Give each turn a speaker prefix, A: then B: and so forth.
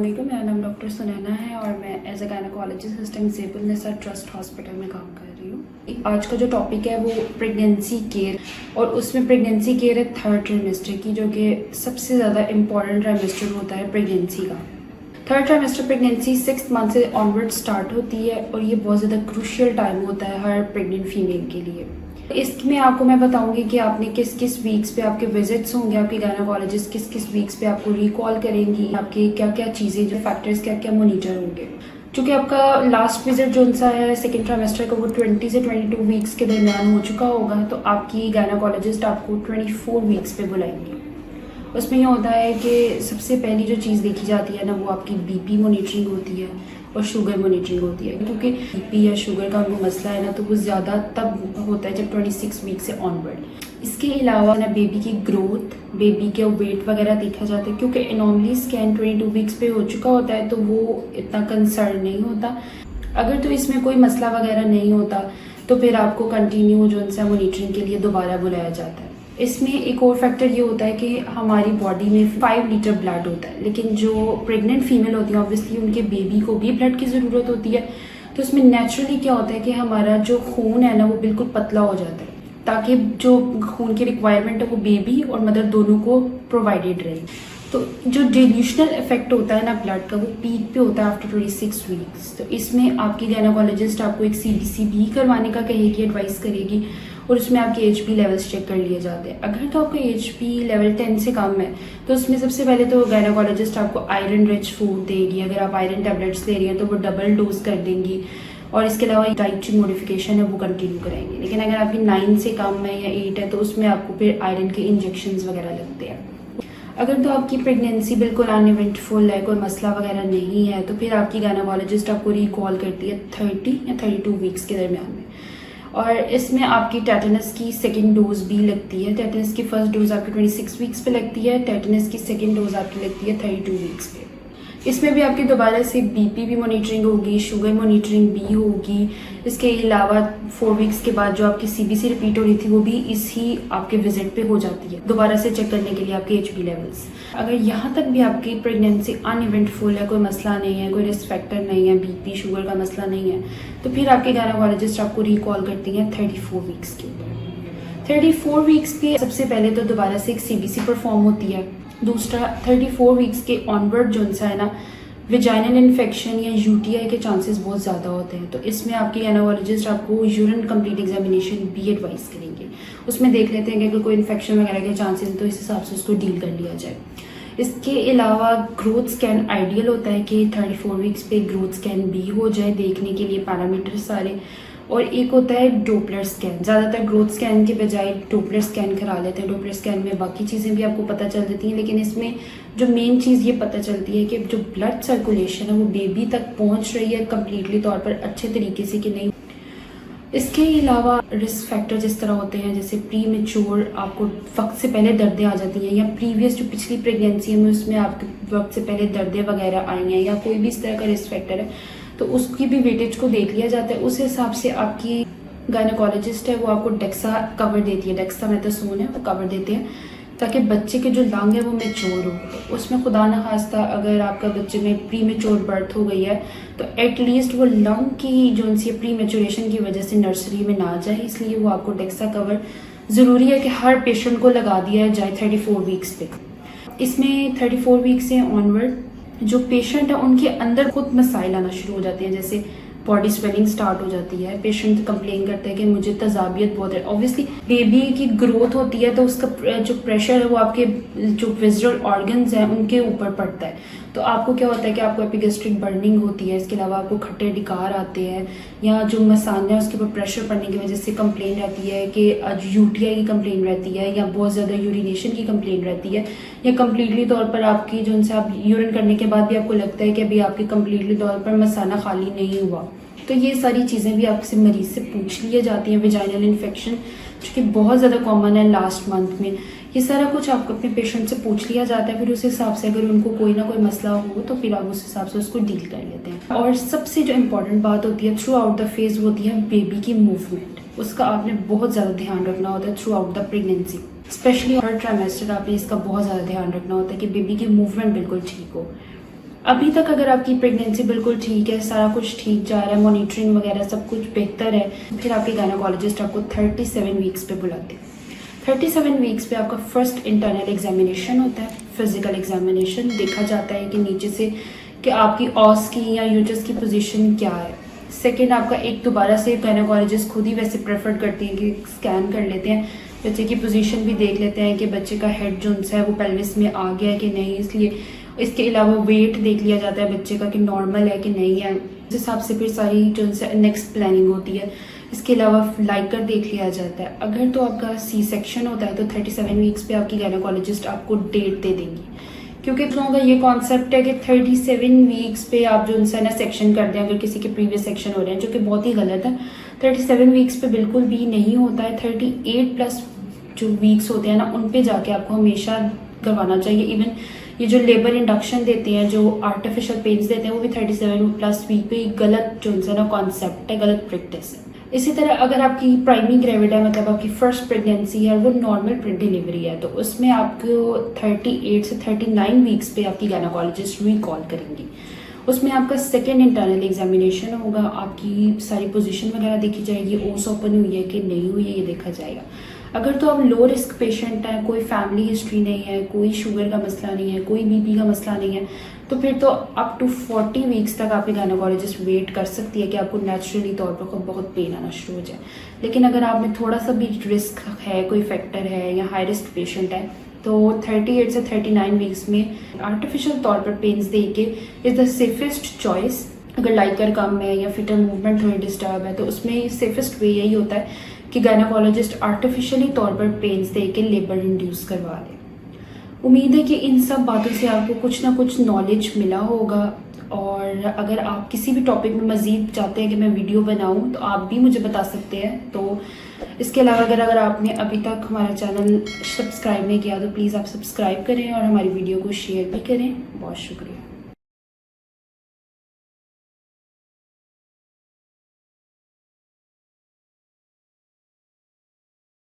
A: वालेकुम, मेरा नाम डॉक्टर सुनैना है और मैं as a gynaecologist assistant Zebul Nisa trust hospital में काम कर रही हूँ। आज का जो टॉपिक है वो प्रेगनेंसी केयर और उसमें प्रेगनेंसी केयर है थर्ड ट्राइमेस्टर की, जो कि सबसे ज़्यादा इम्पॉर्टेंट ट्राइमेस्टर होता है प्रेगनेंसी का। Third trimester pregnancy 6th month से ऑनवर्ड स्टार्ट होती है और ये बहुत ज़्यादा क्रूशियल टाइम होता है हर प्रेग्नेंट फीमेल के लिए। इसमें आपको मैं बताऊंगी कि आपने किस किस वीक्स पे आपके विजिट्स होंगे, आपके गायनेकोलॉजिस्ट किस किस वीक्स पे आपको रिकॉल करेंगी, आपके क्या क्या चीज़ें जो फैक्टर्स क्या क्या मॉनिटर होंगे। क्योंकि आपका लास्ट विजिट जो सा है सेकेंड ट्राइमेस्टर का वो 20 से 22 वीक्स के दरमियान हो चुका होगा, तो आपकी गायनेकोलॉजिस्ट आपको 24 वीक्स पे बुलाएंगे। उसमें यह होता है कि सबसे पहली जो चीज़ देखी जाती है ना वो आपकी बीपी मॉनिटरिंग होती है और शुगर मॉनिटरिंग होती है। क्योंकि बीपी या शुगर का उनको मसला है ना, तो वो ज़्यादा तब होता है जब 26 वीक से ऑनवर्ड। इसके अलावा ना बेबी की ग्रोथ, बेबी के वेट वगैरह देखा जाता है। क्योंकि एनॉमली स्कैन 22 वीक्स पे हो चुका होता है तो वो इतना कंसर्न नहीं होता। अगर तो इसमें कोई मसला वगैरह नहीं होता तो फिर आपको कंटिन्यू जो उनसे मॉनिटरिंग के लिए दोबारा बुलाया जाता है। इसमें एक और फैक्टर ये होता है कि हमारी बॉडी में 5 लीटर ब्लड होता है, लेकिन जो प्रेग्नेंट फीमेल होती है ऑब्वियसली उनके बेबी को भी ब्लड की ज़रूरत होती है। तो इसमें नेचुरली क्या होता है कि हमारा जो खून है ना वो बिल्कुल पतला हो जाता है, ताकि जो खून की रिक्वायरमेंट है वो बेबी और मदर दोनों को प्रोवाइडेड रहे। तो जो डिल्यूशनल इफेक्ट होता है ना ब्लड का, वो पीक पे होता है आफ्टर 26 वीक्स। तो इसमें आपकी गायनेकोलॉजिस्ट आपको एक CBC भी करवाने का कहेगी, एडवाइस करेगी, और उसमें आपके HP लेवल्स चेक कर लिए जाते हैं। अगर तो आपका HP लेवल 10 से कम है तो उसमें सबसे पहले तो गायनेकोलॉजिस्ट आपको आयरन रिच फूड देगी। अगर आप आयरन टैबलेट्स ले रही हैं तो वो डबल डोज कर देंगी, और इसके अलावा डाइटरी मॉडिफिकेशन है वो कंटिन्यू कराएंगे। लेकिन अगर आपकी 9 से कम है या 8 है तो उसमें आपको फिर आयरन के इंजेक्शंस वगैरह लगते हैं। अगर तो आपकी प्रेगनेंसी बिल्कुल अनइवेंटफुल है, कोई मसला वगैरह नहीं है, तो फिर आपकी गायनेकोलॉजिस्ट आपको रिकॉल करती है 30 या 32 वीक्स के दरमियान में। और इसमें आपकी टेटनस की सेकेंड डोज भी लगती है। टेटनस की फर्स्ट डोज आपकी 26 वीक्स पे लगती है, टेटनस की सेकेंड डोज आपकी लगती है 32 वीक्स पे। इसमें भी आपकी दोबारा से बीपी भी मॉनिटरिंग होगी, शुगर मॉनिटरिंग भी होगी। इसके अलावा 4 वीक्स के बाद जो आपकी CBC रिपीट हो रही थी वो भी इसी आपके विजिट पे हो जाती है, दोबारा से चेक करने के लिए आपके HP लेवल्स। अगर यहाँ तक भी आपकी प्रेगनेंसी अनइवेंटफुल है, कोई मसला नहीं है, कोई रिस्क फैक्टर नहीं है, बीपी शुगर का मसला नहीं है, तो फिर आपके गायनेकोलॉजिस्ट आपको रिकॉल करती हैं 34 वीक्स के ऊपर। 34 वीक्स के सबसे पहले तो दोबारा से एक CBC परफॉर्म होती है। दूसरा 34 वीक्स के ऑनवर्ड जो है ना विजाइनल इन्फेक्शन या UTI के चांसेस बहुत ज़्यादा होते हैं। तो इसमें आपके गायनेकोलॉजिस्ट आपको यूरिन कंप्लीट एग्जामिनेशन भी एडवाइस करेंगे। उसमें देख लेते हैं कि अगर कोई इन्फेक्शन वगैरह के चांसेस तो इस हिसाब से उसको डील कर लिया जाए। इसके अलावा ग्रोथ स्कैन आइडियल होता है कि 34 वीक्स पे ग्रोथ स्कैन भी हो जाए, देखने के लिए पैरामीटर सारे। और एक होता है डोपलर स्कैन। ज़्यादातर ग्रोथ स्कैन के बजाय डोपलर स्कैन करा लेते हैं। डोपलर स्कैन में बाकी चीज़ें भी आपको पता चल जाती हैं, लेकिन इसमें जो मेन चीज़ ये पता चलती है कि जो ब्लड सर्कुलेशन है वो बेबी तक पहुंच रही है कम्प्लीटली तौर पर अच्छे तरीके से कि नहीं। इसके अलावा रिस्क फैक्टर जिस तरह होते हैं, जैसे प्री मेच्योर आपको वक्त से पहले दर्दें आ जाती हैं, या प्रीवियस जो पिछली प्रेगनेंसी में उसमें आपके वक्त से पहले दर्दें वगैरह आई हैं, या कोई भी इस तरह का रिस्क फैक्टर है, तो उसकी भी वेटेज को देख लिया जाता है। उस हिसाब से आपकी गायनेकोलॉजिस्ट है वो आपको डेक्सा कवर देती है, डेक्सामेथासोन है वो कवर देते हैं, ताकि बच्चे के जो लंग है वो मेच्योर हो। उसमें खुदा न खास्ता अगर आपका बच्चे में प्री मेच्योर बर्थ हो गई है तो एटलीस्ट वो लंग की जो उनसी प्री मेच्योरेशन की वजह से नर्सरी में ना जाए, इसलिए वो आपको डेक्सा कवर ज़रूरी है कि हर पेशेंट को लगा दिया जाए 34 वीक्स पे। इसमें 34 वीक्स से ऑनवर्ड जो पेशेंट है उनके अंदर खुद मसाइल आना शुरू हो जाते हैं, जैसे बॉडी स्वेलिंग स्टार्ट हो जाती है। पेशेंट कंप्लेन करते हैं कि मुझे तजाबियत बहुत है। ऑब्वियसली बेबी की ग्रोथ होती है तो उसका जो प्रेशर है वो आपके जो विजुअल ऑर्गन्स हैं उनके ऊपर पड़ता है। तो आपको क्या होता है कि आपको एपिगेस्ट्रिक बर्निंग होती है। इसके अलावा आपको खट्टे डिकार आते हैं, या जो मसाना है उसके ऊपर प्रेशर पड़ने की वजह से कंप्लेन रहती है कि UTI की कंप्लेन रहती है, या बहुत ज़्यादा यूरिनेशन की कंप्लेन रहती है, या कम्प्लीटली तौर पर आपकी जो उनसे आप यूरिन करने के बाद भी आपको लगता है कि अभी आपकी कम्प्लीटली तौर पर मसाना खाली नहीं हुआ। तो ये सारी चीज़ें भी आपसे मरीज से पूछ ली जाती हैं। विजाइनल इन्फेक्शन जो कि बहुत ज़्यादा कॉमन है लास्ट मंथ में, ये सारा कुछ आपको अपने पेशेंट से पूछ लिया जाता है। फिर उस हिसाब से अगर उनको कोई ना कोई मसला हो तो फिर आप उस हिसाब से उसको डील कर लेते हैं। और सबसे जो इम्पोर्टेंट बात होती है थ्रू आउट द फेज होती है बेबी की मूवमेंट। उसका आपने बहुत ज़्यादा ध्यान रखना होता है through out the pregnancy, specially third trimester आपने इसका बहुत ज़्यादा ध्यान रखना होता है कि बेबी की मूवमेंट बिल्कुल ठीक हो। अभी तक अगर आपकी प्रेगनेंसी बिल्कुल ठीक है, सारा कुछ ठीक जा रहा है, मॉनिटरिंग वगैरह सब कुछ बेहतर है, फिर आपके गायनेकोलॉजिस्ट आपको 37 वीक्स पे बुलाते हैं। 37 वीक्स पे आपका फर्स्ट इंटरनल एग्जामिनेशन होता है, फिजिकल एग्जामिनेशन। देखा जाता है कि नीचे से कि आपकी ऑस की या यूट्रस की पोजीशन क्या है। सेकंड, आपका एक दोबारा से गायनेकोलॉजिस्ट खुद ही वैसे प्रेफर करती हैं कि स्कैन कर लेते हैं, बच्चे की पोजीशन भी देख लेते हैं कि बच्चे का हेड जो है वो पेल्विस में आ गया है कि नहीं। इसलिए इसके अलावा वेट देख लिया जाता है बच्चे का कि नॉर्मल है कि नहीं है। इस हिसाब से फिर सारी जो नेक्स्ट प्लानिंग होती है। इसके अलावा लाइकर देख लिया जाता है। अगर तो आपका सी सेक्शन होता है तो 37 वीक्स पे आपकी गायनेकोलॉजिस्ट आपको डेट दे देंगी, क्योंकि लोगों का ये कॉन्सेप्ट है कि 37 वीक्स पे आप जो उनसे ना सेक्शन कर दें, अगर किसी के प्रीवियस सेक्शन हो रहे हैं, जो कि बहुत ही गलत है। 37 वीक्स पे बिल्कुल भी नहीं होता है। 38 प्लस जो वीक्स होते हैं ना, उन पे जाके आपको हमेशा करवाना चाहिए। इवन ये जो लेबर इंडक्शन देते हैं, जो आर्टिफिशियल पेन्स देते हैं, वो भी 37 प्लस वीक पे गलत जो उनसे ना कॉन्सेप्ट है, गलत प्रैक्टिस है। इसी तरह अगर आपकी प्राइमरी ग्रेविड है, मतलब आपकी फर्स्ट प्रेगनेंसी है, वो नॉर्मल डिलीवरी है, तो उसमें आपको 38 से 39 वीक्स पे आपकी गायनेकोलॉजिस्ट रिकॉल करेंगी। उसमें आपका सेकेंड इंटरनल एग्जामिनेशन होगा, आपकी सारी पोजीशन वगैरह देखी जाएगी, ओस ओपन हुई है कि नहीं हुई है ये देखा जाएगा। अगर तो आप लो रिस्क पेशेंट हैं, कोई फैमिली हिस्ट्री नहीं है, कोई शुगर का मसला नहीं है, कोई बीपी का मसला नहीं है, तो फिर तो अप टू 40 वीक्स तक आपकी गायनेकोलॉजिस्ट वेट कर सकती है कि आपको नेचुरली तौर पर बहुत पेन आना शुरू हो जाए। लेकिन अगर आप में थोड़ा सा भी रिस्क है, कोई फैक्टर है या हाई रिस्क पेशेंट है, तो 38 से 39 वीक्स में आर्टिफिशियल तौर पर पेन्स दे के इज़ द सेफेस्ट चॉइस। अगर लाइकर कम है या फिटर मूवमेंट थोड़ी डिस्टर्ब है, तो उसमें सेफेस्ट वे यही होता है कि गायनेकोलॉजिस्ट आर्टिफिशियली तौर पर पेन्स दे के लेबर इंड्यूस करवा ले। उम्मीद है कि इन सब बातों से आपको कुछ ना कुछ नॉलेज मिला होगा, और अगर आप किसी भी टॉपिक में मज़ीद चाहते हैं कि मैं वीडियो बनाऊं तो आप भी मुझे बता सकते हैं। तो इसके अलावा अगर आपने अभी तक हमारा चैनल सब्सक्राइब नहीं किया तो प्लीज़ आप सब्सक्राइब करें और हमारी वीडियो को शेयर भी करें। बहुत शुक्रिया।